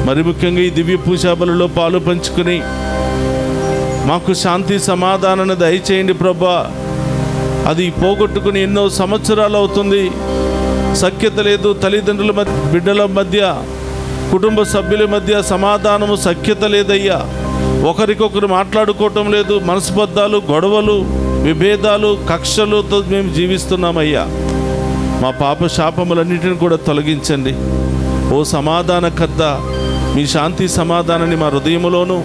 మరి ముఖ్యంగా ఈ దివ్య పూజా బలిలో పాలు పంచుకుని మాకు శాంతి సమాధానాన్ని దయచేయండి ప్రభా. అది పోగొట్టుకుని ఎన్నో సంవత్సరాలు అవుతుంది, సఖ్యత లేదు. తల్లిదండ్రుల మధ్య, బిడ్డల మధ్య, కుటుంబ సభ్యుల మధ్య సమాధానము, సఖ్యత లేదయ్యా. ఒకరికొకరు మాట్లాడుకోవటం లేదు. మనస్పర్ధాలు, గొడవలు, విభేదాలు, కక్షలతో మేము జీవిస్తున్నామయ్యా. మా పాప శాపములన్నిటిని కూడా తొలగించండి. ఓ సమాధానకర్త, మీ శాంతి సమాధానాన్ని మా హృదయములోను,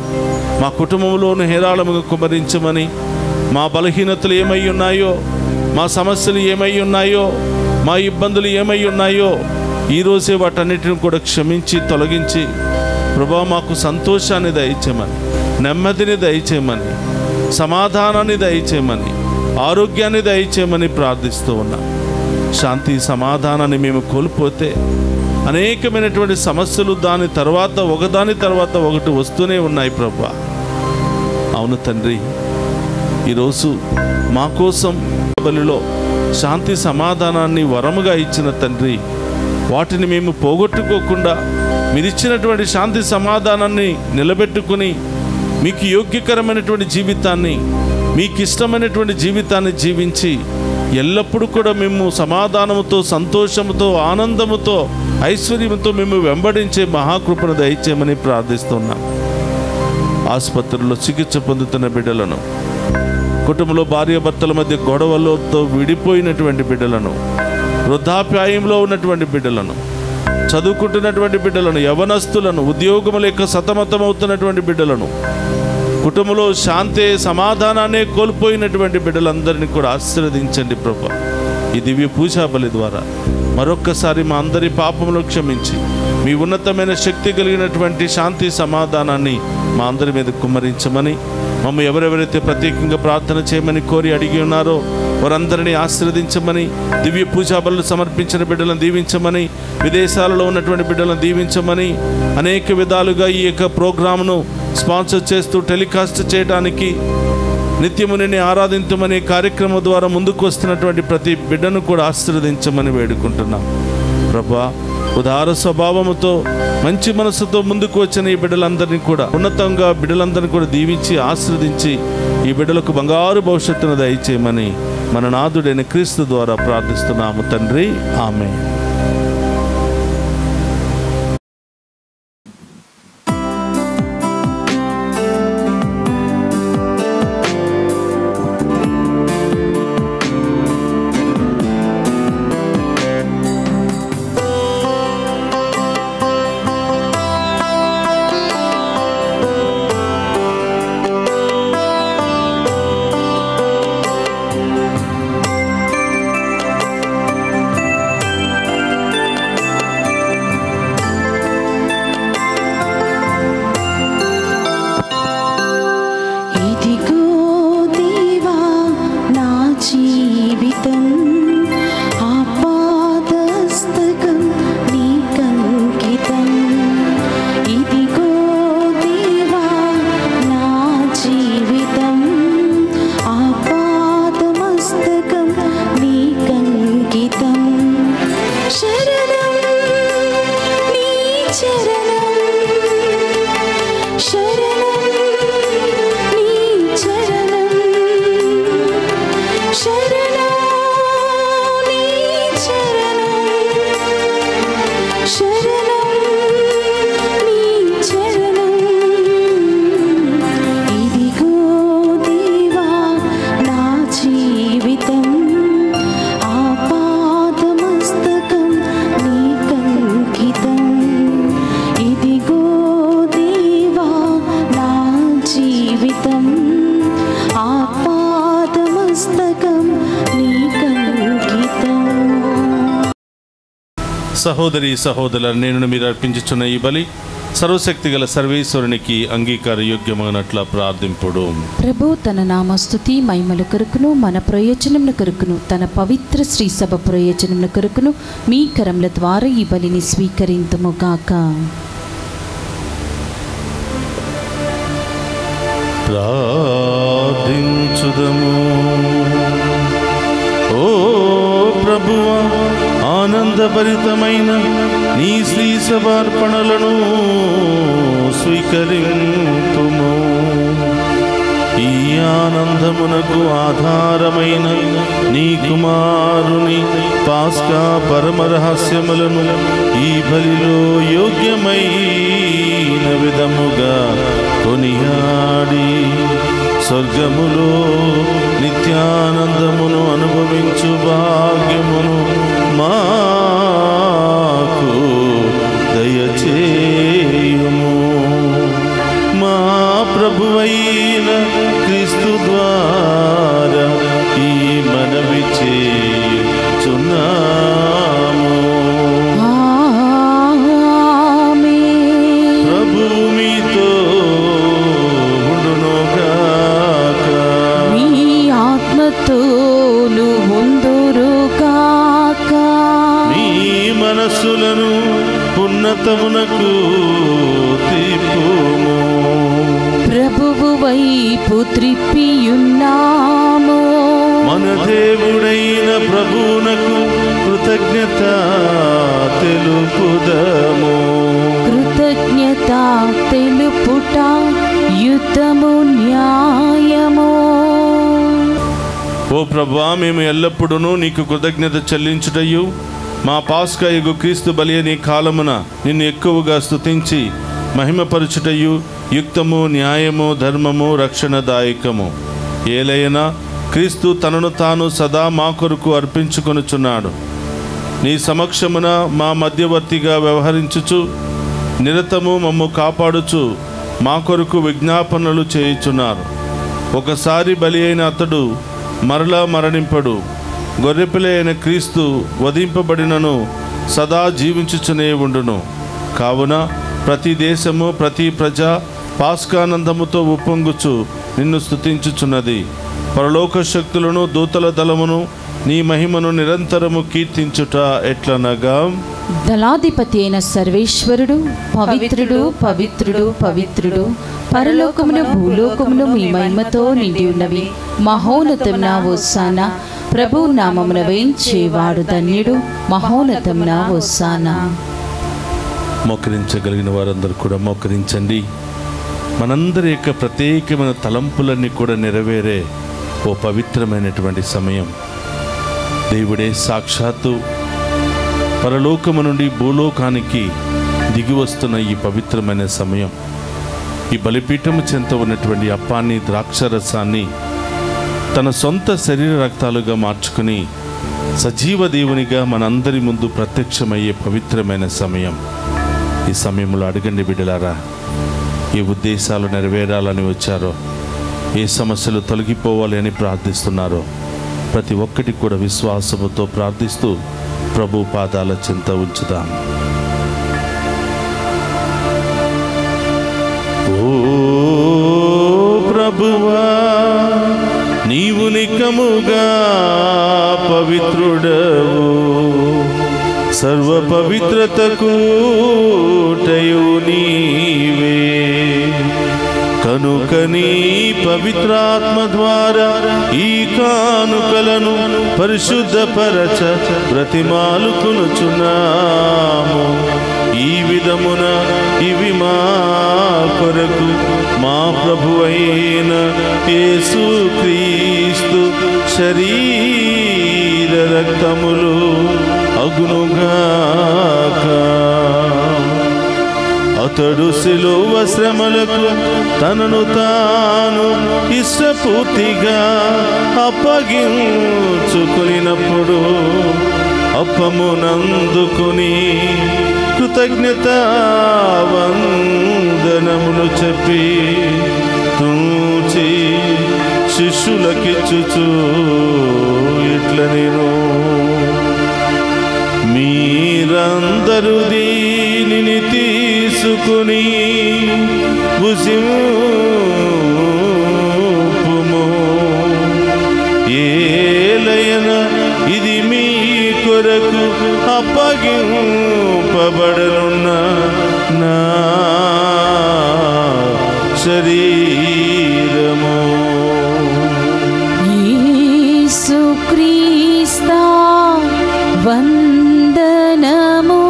మా కుటుంబంలోను హేరాళముగా కుమరించమని, మా బలహీనతలు ఏమై ఉన్నాయో, మా సమస్యలు ఏమై ఉన్నాయో, మా ఇబ్బందులు ఏమై ఉన్నాయో ఈరోజే వాటన్నిటిని కూడా క్షమించి తొలగించి ప్రభా మాకు సంతోషాన్ని దయచేయమని, నెమ్మదిని దయచేయమని, సమాధానాన్ని దయచేయమని, ఆరోగ్యాన్ని దయచేయమని ప్రార్థిస్తూ ఉన్నాం. శాంతి సమాధానాన్ని మేము కోల్పోతే అనేకమైనటువంటి సమస్యలు దాని తర్వాత ఒకదాని తర్వాత ఒకటి వస్తూనే ఉన్నాయి ప్రభువా. అవును తండ్రి, ఈరోజు మా కోసం బలిలో శాంతి సమాధానాన్ని వరముగా ఇచ్చిన తండ్రి, వాటిని మేము పోగొట్టుకోకుండా మీరిచ్చినటువంటి శాంతి సమాధానాన్ని నిలబెట్టుకుని మీకు యోగ్యకరమైనటువంటి జీవితాన్ని, మీకు ఇష్టమైనటువంటి జీవితాన్ని జీవించి ఎల్లప్పుడూ కూడా మేము సమాధానముతో, సంతోషముతో, ఆనందముతో, ఐశ్వర్యంతో మేము వెంబడించే మహాకృపను దయచేయమని ప్రార్థిస్తున్నాం. ఆసుపత్రుల్లో చికిత్స పొందుతున్న బిడ్డలను, కుటుంబంలో భార్యాభర్తల మధ్య గొడవలతో విడిపోయినటువంటి బిడ్డలను, వృద్ధాప్యాయంలో ఉన్నటువంటి బిడ్డలను, చదువుకుంటున్నటువంటి బిడ్డలను, యవనస్తులను, ఉద్యోగం లేక సతమతమవుతున్నటువంటి బిడ్డలను, కుటుంబంలో శాంతి సమాధానాన్ని కోల్పోయినటువంటి బిడ్డలందరినీ కూడా ఆశీర్వదించండి ప్రభువా. ఈ దివ్య పూజా బలి ద్వారా మరొక్కసారి మా అందరి పాపములు క్షమించి మీ ఉన్నతమైన శక్తి కలిగినటువంటి శాంతి సమాధానాన్ని మా అందరి మీద కుమ్మరించమని, మమ్మల్ని ఎవరెవరైతే ప్రత్యేకంగా ప్రార్థన చేయమని కోరి అడిగి ఉన్నారో వారందరినీ ఆశీర్వదించమని, దివ్య పూజా బలులు సమర్పించిన బిడ్డలను దీవించమని, విదేశాలలో ఉన్నటువంటి బిడ్డలను దీవించమని, అనేక విధాలుగా ఈ యొక్క ప్రోగ్రామ్ను స్పాన్సర్ చేస్తూ టెలికాస్ట్ చేయడానికి, నిత్యము నిన్ను ఆరాధించమనే కార్యక్రమం ద్వారా ముందుకు వస్తున్నటువంటి ప్రతి బిడ్డను కూడా ఆశీర్వదించమని వేడుకుంటున్నాం ప్రభువా. ఉదార స్వభావముతో, మంచి మనసుతో ముందుకు వచ్చిన ఈ బిడ్డలందరినీ కూడా ఉన్నతంగా బిడ్డలందరినీ కూడా దీవించి ఆశీర్వదించి ఈ బిడ్డలకు బంగారు భవిష్యత్తును దయచేయమని మన నాథుడైన క్రీస్తు ద్వారా ప్రార్థిస్తున్నాము తండ్రి. ఆమేన్. సహోదరి సహోదరులు, నేను మీరు అర్పించుచున్న ఈ బలి సర్వశక్తి గల సర్వేశ్వరునికి అంగీకార యోగ్యమైనట్ల ప్రార్థింపుడు. ప్రభు తన నామస్తుతి మహిమల కొరకును మన ప్రయోజనముల కొరకును తన పవిత్ర శ్రీ సభ ప్రయోజనముల కొరకును మీ కరముల ద్వారా ఈ బలిని స్వీకరింతుముగాక. ప్రార్థించుదము. ఓ ప్రభువా, ఆనందభరితమైన నీ శ్రీ సభార్పణలను స్వీకరింతుము. ఈ ఆనందమునకు ఆధారమైన నీ కుమారుని పాస్కా పరమ రహస్యములను ఈ బలిలో యోగ్యమైన విధముగా కొనియాడి స్వర్గములో నిత్యానందమును అనుభవించు భాగ్యమును మాకు దయచేయుము. మా ప్రభువైన క్రీస్తు ద్వారా ఈ మనవి చేయుచున్నాము. ప్రభు మీతో ఉండునుగాక. మీ ఆత్మతోను ఉందురుగాక. వైపు త్రిప్పియున్నాము. మన దేవుడైన ప్రభువునకు కృతజ్ఞత తెలుపుదము. కృతజ్ఞత తెలుపుట యుద్ధము న్యాయము. ఓ ప్రభువా, మేము ఎల్లప్పుడూ నీకు కృతజ్ఞత చెల్లించుటయు మా పాస్కా యగు క్రీస్తు బలి అనే కాలమున నిన్ను ఎక్కువగా స్తుతించి మహిమపరచుటయు యుక్తము, న్యాయము, ధర్మము, రక్షణదాయకము. ఏలైనా క్రీస్తు తనను తాను సదా మా కొరకు అర్పించుకొనుచున్నాడు. నీ సమక్షమున మా మధ్యవర్తిగా వ్యవహరించుచు నిరతము మమ్ము కాపాడుచు మా కొరకు విజ్ఞాపనలు చేయుచున్నారు. ఒకసారి బలి అయిన అతడు మరలా మరణింపడు. గొర్రెపిల్ల అయిన క్రీస్తు వధింపబడినను సదా జీవించుచునే ఉండును. కావున ప్రతి దేశము, ప్రతి ప్రజ పాస్కానందముతో ఉప్పొంగుచు నిన్ను స్తుతించుచున్నది. పరలోక శక్తులను, దూతల దళమును నీ మహిమను నిరంతరము కీర్తించుట ఎట్లనగా, దళాధిపతి అయిన సర్వేశ్వరుడు పవిత్రుడు, పవిత్రుడు, పవిత్రుడు, పరలోకమును భూలోకమును మీ మహిమతో నిండి ఉన్నవి. మహోన్నతమున హోసానా. ప్రభు నామమున వేంచేవాడు ధన్యుడు. మహోన్నతమున హోసానా. మోకరించగలిగిన వారందరూ కూడా మోకరించండి. మనందరి యొక్క ప్రత్యేకమైన తలంపులన్నీ కూడా నెరవేరే ఓ పవిత్రమైనటువంటి సమయం. దేవుడే సాక్షాత్తు పరలోకము నుండి భూలోకానికి దిగి వస్తున్న ఈ పవిత్రమైన సమయం. ఈ బలిపీఠము చెంత ఉన్నటువంటి అప్పాన్ని, ద్రాక్షరసాన్ని తన సొంత శరీర రక్తాలుగా మార్చుకుని సజీవ దేవునిగా మనందరి ముందు ప్రత్యక్షమయ్యే పవిత్రమైన సమయం. ఈ సమయంలో అడగండి బిడ్డలారా, ఏ ఉద్దేశాలు నెరవేరాలని వచ్చారో, ఏ సమస్యలు తొలగిపోవాలి అని ప్రార్థిస్తున్నారో ప్రతి ఒక్కటి కూడా విశ్వాసముతో ప్రార్థిస్తూ ప్రభు పాదాల చెంత ఉంచుదాం. ఓ ప్రభువా, నీవు నికముగా పవిత్రుడవు, సర్వ పవిత్రతకు టయు నీవే. కనుక నీ పవిత్రాత్మ ద్వారా ఈ కానుకలను పరిశుద్ధపరచ బ్రతిమాలుకొనుచున్నాము. ఈ విధమున ఇవి మా కొరకు మా ప్రభువైన యేసుక్రీస్తు శరీర రక్తములు అగునుగాక. అతడు శిలువ శ్రమలకు తనను తాను ఇష్టపూర్తిగా అప్పగించుకునినప్పుడు అప్పమునందుకుని కృతజ్ఞతా వందనములు చెప్పి తుంచి శిష్యులకిచ్చుచు ఇట్ల నేను, మీరందరూ దీనిని తీసుకుని భుజింపుము. ఏలయన ఇది మీ కొరకు అప్పగింపబడనున్న నా శరీరము. యేసుక్రీస్తా వందనము.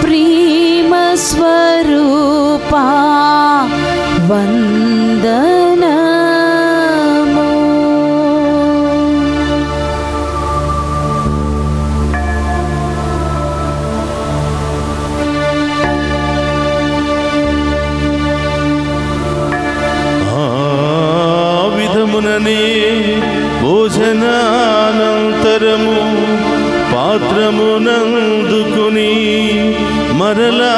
ప్రేమ స్వరూపా వందనము. ఆ విధముననే భోజనానంతరము పాత్రమునందుకుని మరలా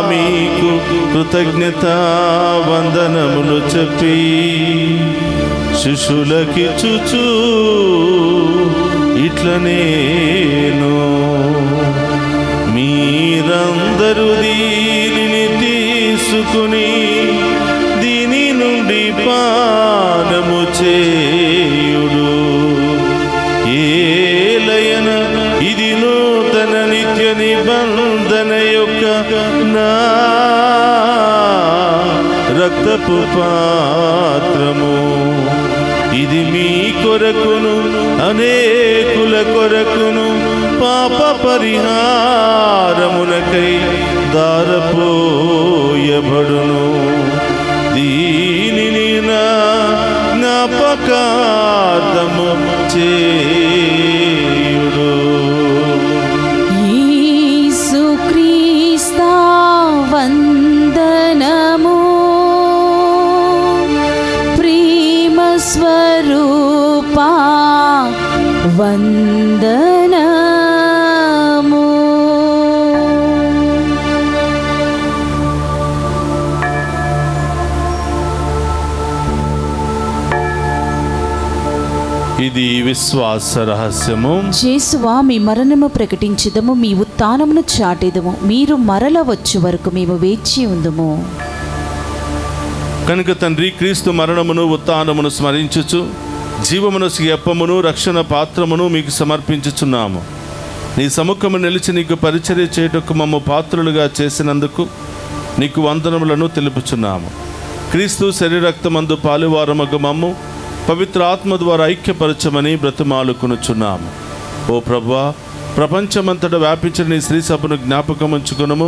మీకు కృతజ్ఞతా వందనములు చెప్పి శిష్యులకిచ్చుచు ఇట్ల నేను, మీరందరూ దీనిని తీసుకుని దీని నుండి పానము చేయుడు. ఏలయన ఇది నూతన నిత్య నిబంధన యొక్క నా రక్తపు పాత్రము, ఇది మీ కొరకును అనేకుల కొరకును పాప పరిహారమునకై దారపోయబడును. దీనిని నా జ్ఞాపకార్థము చేయుడు. యేసుక్రీస్తు వందనము, ప్రేమ స్వరూపా వందనము. ఇది విశ్వాస రహస్యము. యేసువా, మీ మరణము ప్రకటించుదము, మీ ఉత్థానమును చాటెదము. మీరు మరల వచ్చు వరకు మేము వేచి ఉందుము. కనుక తండ్రి, క్రీస్తు మరణమును ఉత్థానమును స్మరించుచు జీవమును అప్పమును రక్షణ పాత్రమును మీకు సమర్పించుచున్నాము. నీ సముఖము నిలిచి నీకు పరిచర్య చేయుటకు మమ్ము పాత్రులుగా చేసినందుకు నీకు వందనములను తెలుపుచున్నాము. క్రీస్తు శరీరక్తమందు పాలువారమగు మమ్ము పవిత్ర ఆత్మ ద్వారా ఐక్యపరచమని బ్రతిమాలుకొనుచున్నాము. ఓ ప్రభువా, ప్రపంచమంతటా వ్యాపించిన నీ శ్రీ సభను జ్ఞాపకం ఉంచుకునము.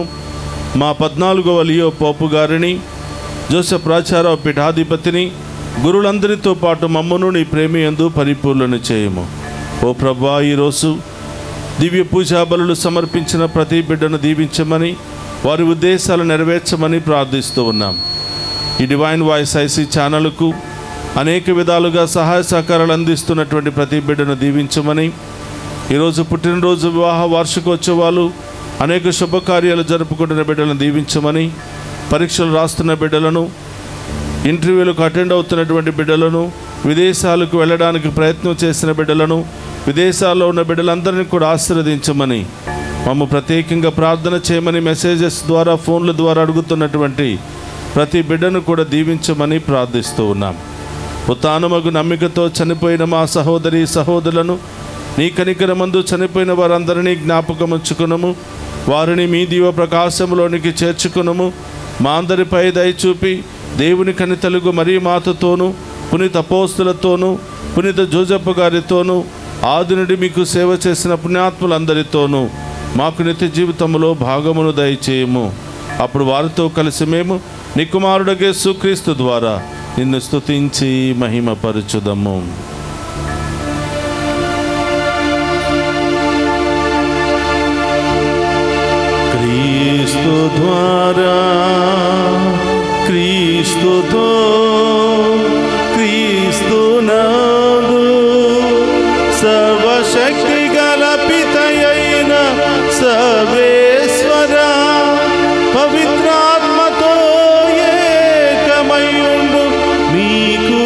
మా 14వ లియో పోపు గారిని, జోసెఫ్ రాచారావు పీఠాధిపతిని, గురులందరితో పాటు మమ్మను నీ ప్రేమయందు పరిపూర్ణను చేయము. ఓ ప్రభువా, ఈరోజు దివ్య పూజా బలులు సమర్పించిన ప్రతి బిడ్డను దీవించమని, వారి ఉద్దేశాలు నెరవేర్చమని ప్రార్థిస్తూ ఉన్నాం. ఈ డివైన్ వాయిస్ ఐసీ ఛానల్కు అనేక విధాలుగా సహాయ సహకారాలు అందిస్తున్నటువంటి ప్రతి బిడ్డను దీవించమని, ఈరోజు పుట్టినరోజు, వివాహ వార్షికోత్సవాలు, అనేక శుభకార్యాలు జరుపుకుంటున్న బిడ్డలను దీవించమని, పరీక్షలు రాస్తున్న బిడ్డలను, ఇంటర్వ్యూలకు అటెండ్ అవుతున్నటువంటి బిడ్డలను, విదేశాలకు వెళ్ళడానికి ప్రయత్నం చేసిన బిడ్డలను, విదేశాల్లో ఉన్న బిడ్డలందరినీ కూడా ఆశీర్వదించమని, మమ్మ ప్రత్యేకంగా ప్రార్థన చేయమని మెసేజెస్ ద్వారా, ఫోన్ల ద్వారా అడుగుతున్నటువంటి ప్రతి బిడ్డను కూడా దీవించమని ప్రార్థిస్తూ ఉన్నాం. ఉత్థానమగు నమ్మికతో చనిపోయిన మా సహోదరి సహోదరులను, నీ కనికరమందు చనిపోయిన వారందరినీ జ్ఞాపకం ఉంచుకునము. వారిని మీ దీవ ప్రకాశంలోనికి చేర్చుకునము. మా అందరిపై దయచూపి దేవుని కనితలుగు మరీ మాతతోనూ, పునీత అపోస్తులతోనూ, పునీత జోజప్ప గారితోనూ, ఆది నుండి మీకు సేవ చేసిన పుణ్యాత్ములందరితోనూ మాకు నిత్య జీవితంలో భాగమును దయచేయము. అప్పుడు వారితో కలిసి మేము నీ కుమారుడగే యేసుక్రీస్తు ద్వారా నిన్ను స్తుతించి మహిమపరచుదము. క్రీస్తు ద్వారా, క్రీస్తుతో, క్రీస్తునందు సర్వశక్తి గల పితయైన సర్వేశ్వర పవిత్రాత్మతో ఏకమయుండు మీకు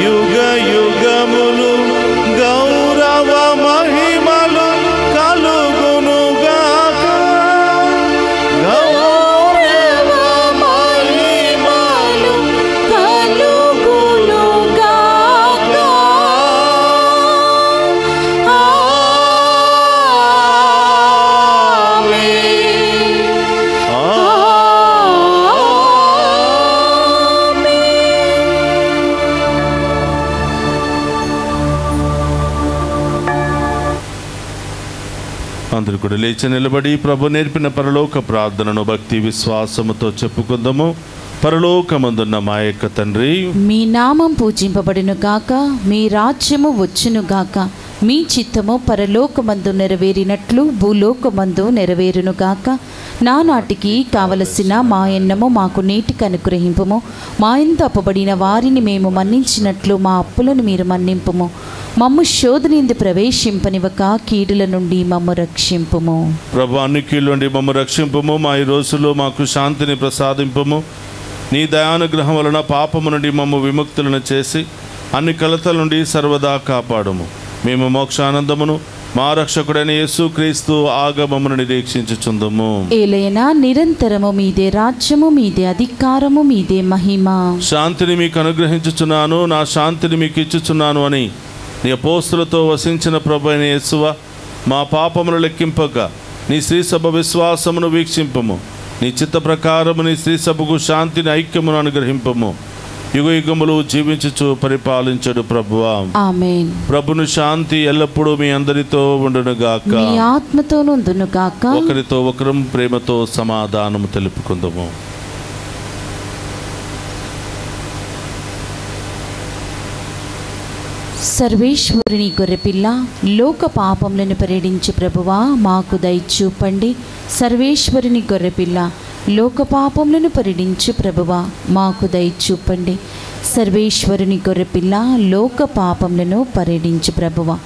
యుగ యుగములు గౌరవ మహిమలు కలుగునుగాక. గౌరవ మహిమలు కలుగునుగాక. అందరూ కూడా లేచి నిలబడి ప్రభు నేర్పిన పరలోక ప్రార్థనను భక్తి విశ్వాసముతో చెప్పుకుందాము. పరలోకమందున్న మా యొక్క తండ్రి, మీ నామం పూజింపబడును గాక, మీ రాజ్యము వచ్చును గాక, మీ చిత్తము పరలోకమందు నెరవేరినట్లు భూలోకమందు నెరవేరును గాక. నానాటికి కావలసిన మా అన్నము మాకు నీటికి అనుగ్రహింపుము. మా యందు అప్పబడిన వారిని మేము మన్నించినట్లు మా అప్పులను మీరు మన్నింపుము. మమ్ము శోధనయందు ప్రవేశింపనివ్వక కీడుల నుండి మమ్ము రక్షింపుము. ప్రభు, అన్ని కీళ్ళ నుండి మమ్ము రక్షింపుము. మా ఈ రోజుల్లో మాకు శాంతిని ప్రసాదింపుము. నీ దయానుగ్రహం వలన పాపము నుండి మమ్ము విముక్తులను చేసి అన్ని కలతల నుండి సర్వదా కాపాడుము. మేము మోక్షానందమును మా రక్షకుడైన యేసుక్రీస్తు ఆగమమును నిరీక్షించుచుందుము. ఏలైనా నిరంతరము మీదే రాజ్యము, మీదే అధికారము, మీదే మహిమ. శాంతిని మీకు అనుగ్రహించుచున్నాను, నా శాంతిని మీకు ఇచ్చుచున్నాను అని నీ అపోస్తులతో వసించిన ప్రభు అయిన యేసువ, మా పాపమును లెక్కింపక నీ శ్రీసభ విశ్వాసమును వీక్షింపము. నీ చిత్త ప్రకారము నీ శ్రీ సభకు శాంతిని ఐక్యమును అనుగ్రహింపము. యుగ యుగములు జీవించుచు పరిపాలించడు ప్రభువా. ఆమేన్. ప్రభును శాంతి ఎల్లప్పుడూ మీ అందరితో ఉండును గాక. మీ ఆత్మతోను ఉండును గాక. ఒకరితో ఒకరం ప్రేమతో సమాధానము తెలుపుకుందాము. సర్వేశ్వరుని గొర్రెపిల్ల, లోక పాపములను పరిహరించు ప్రభువా మాకు దయచూపండి. సర్వేశ్వరుని గొర్రెపిల్ల, లోక పాపములను పరిహరించు ప్రభువా మాకు దయచూపండి. సర్వేశ్వరుని గొర్రెపిల్ల, లోక పాపములను పరిహరించు ప్రభువా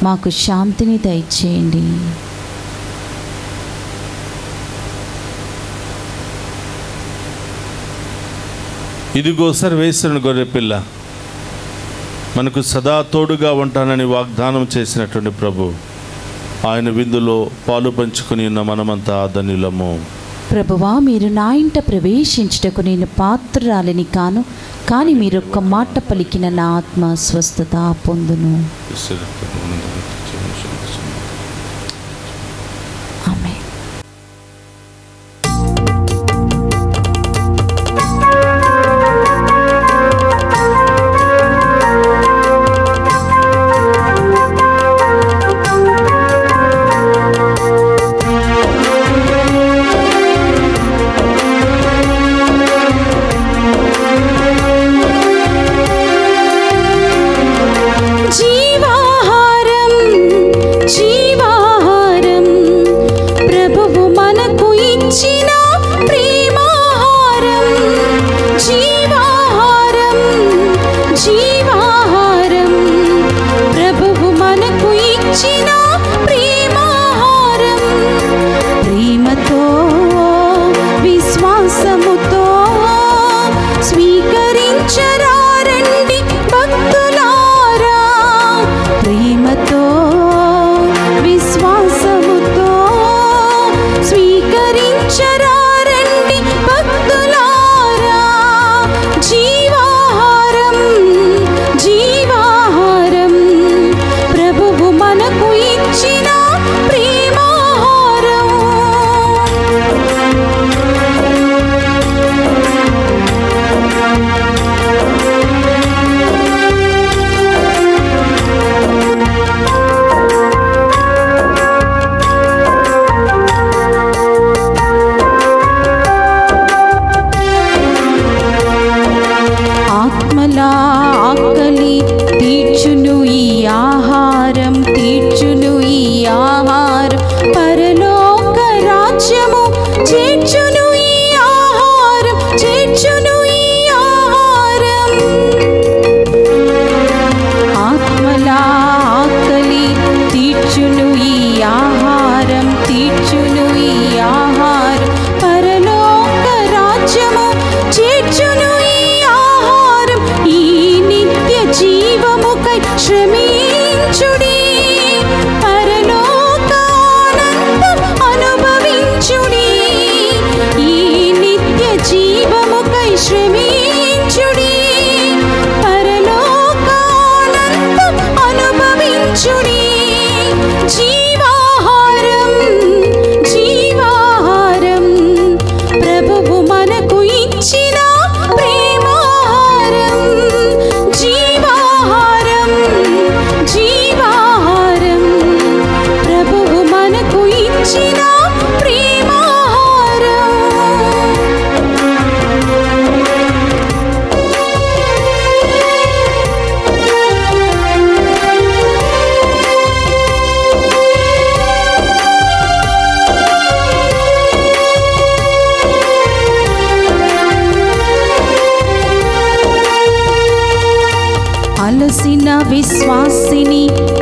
మాకు శాంతిని దయచేయండి. ఇదిగో సర్వేశ్వరుని గొర్రెపిల్ల, మనకు సదా తోడుగా ఉంటానని వాగ్దానం చేసినటువంటి ప్రభు, ఆయన విందులో పాలు పంచుకుని ఉన్న మనమంతా ధన్యులము. ప్రభువా, మీరు నా ఇంట ప్రవేశించుటకు నేను పాత్రురాలిని కాను, కానీ మీరు ఒక్క మాట పలికిన నా ఆత్మ స్వస్థత పొందును. ఆమేన్. అలసిన విశ్వాసిని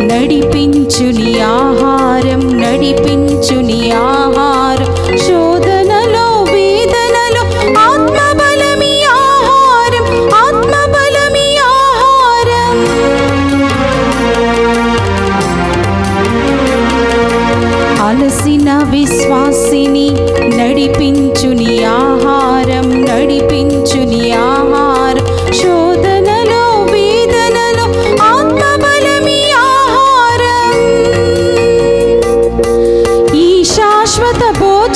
నడిపించుని ఆహారం, నడిపించుని ఆహారం. శోధనలో వేదనలో ఆత్మబలమి ఆహారం, ఆత్మబలమి ఆహారం. అలసిన విశ్వాసిని నడిపించుని ఆహారం, నడిపించుని ఆహారం. శోధనలో వేదనలో ఆత్మబలమి ఆహారం. ఈ శాశ్వత బోధ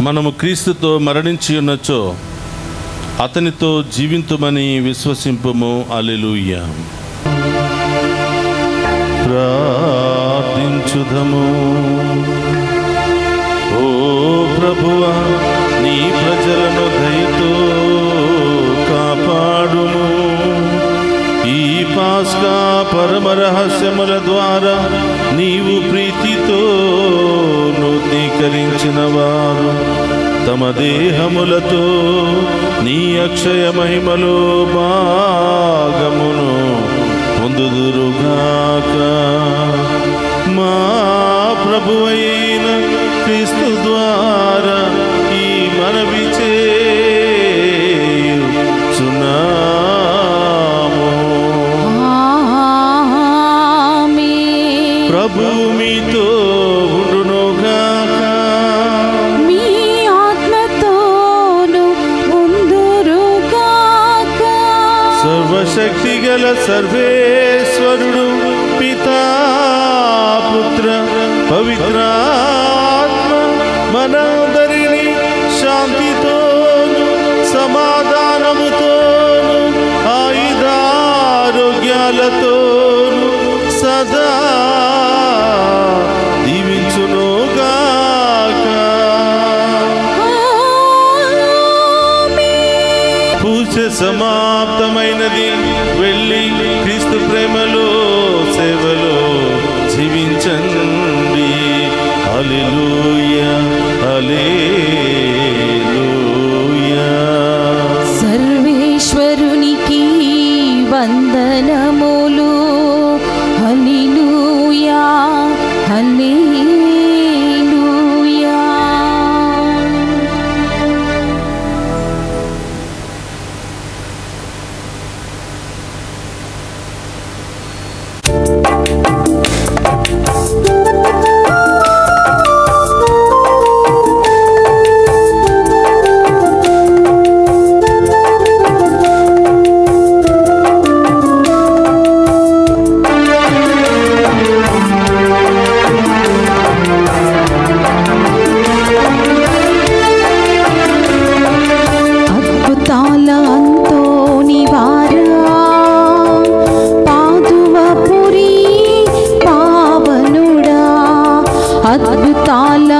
మనము క్రీస్తుతో మరణించి ఉన్నచో అతనితో జీవింతుమని విశ్వసింపుము. హల్లెలూయా. ప్రార్థించుదము. ఓ ప్రభువా, నీ ప్రజలను దయతో కాపాడుము. ఈ పాస్కా పరమ రహస్యముల ద్వారా నీవు ప్రీతితో నూతనీకరించిన వారు తమ దేహములతో నీ అక్షయ మహిమలో భాగమును పొందుదురుగాక. మా ప్రభువైన క్రీస్తు ద్వారా ఈ మనవి చేయుచున్నాము. ప్రభు మీతో ఉండునుగాక. మీ ఆత్మతోను ఉందురుగాక. సర్వశక్తి గల సర్వేశ్వరుడు పితా పుత్ర పవిత్రాత్మ మనందరినీ శాంతితోను సమాధానముతోను ఆయుధారోగ్యాలతోను సదా దీవించునుగాక. పూజ సమాప్తమైనది. వెళ్ళి క్రీస్తు ప్రేమలో సేవలో జీవించండి. హల్లెలూయా, హల్లెలూయా. సర్వేశ్వరునికి వందనములు. హల్లెలూయా, హల్లెలూయా. అద్భుతాల అంతోని వారా, పాదువపురి పావనుడా, అద్భుతాల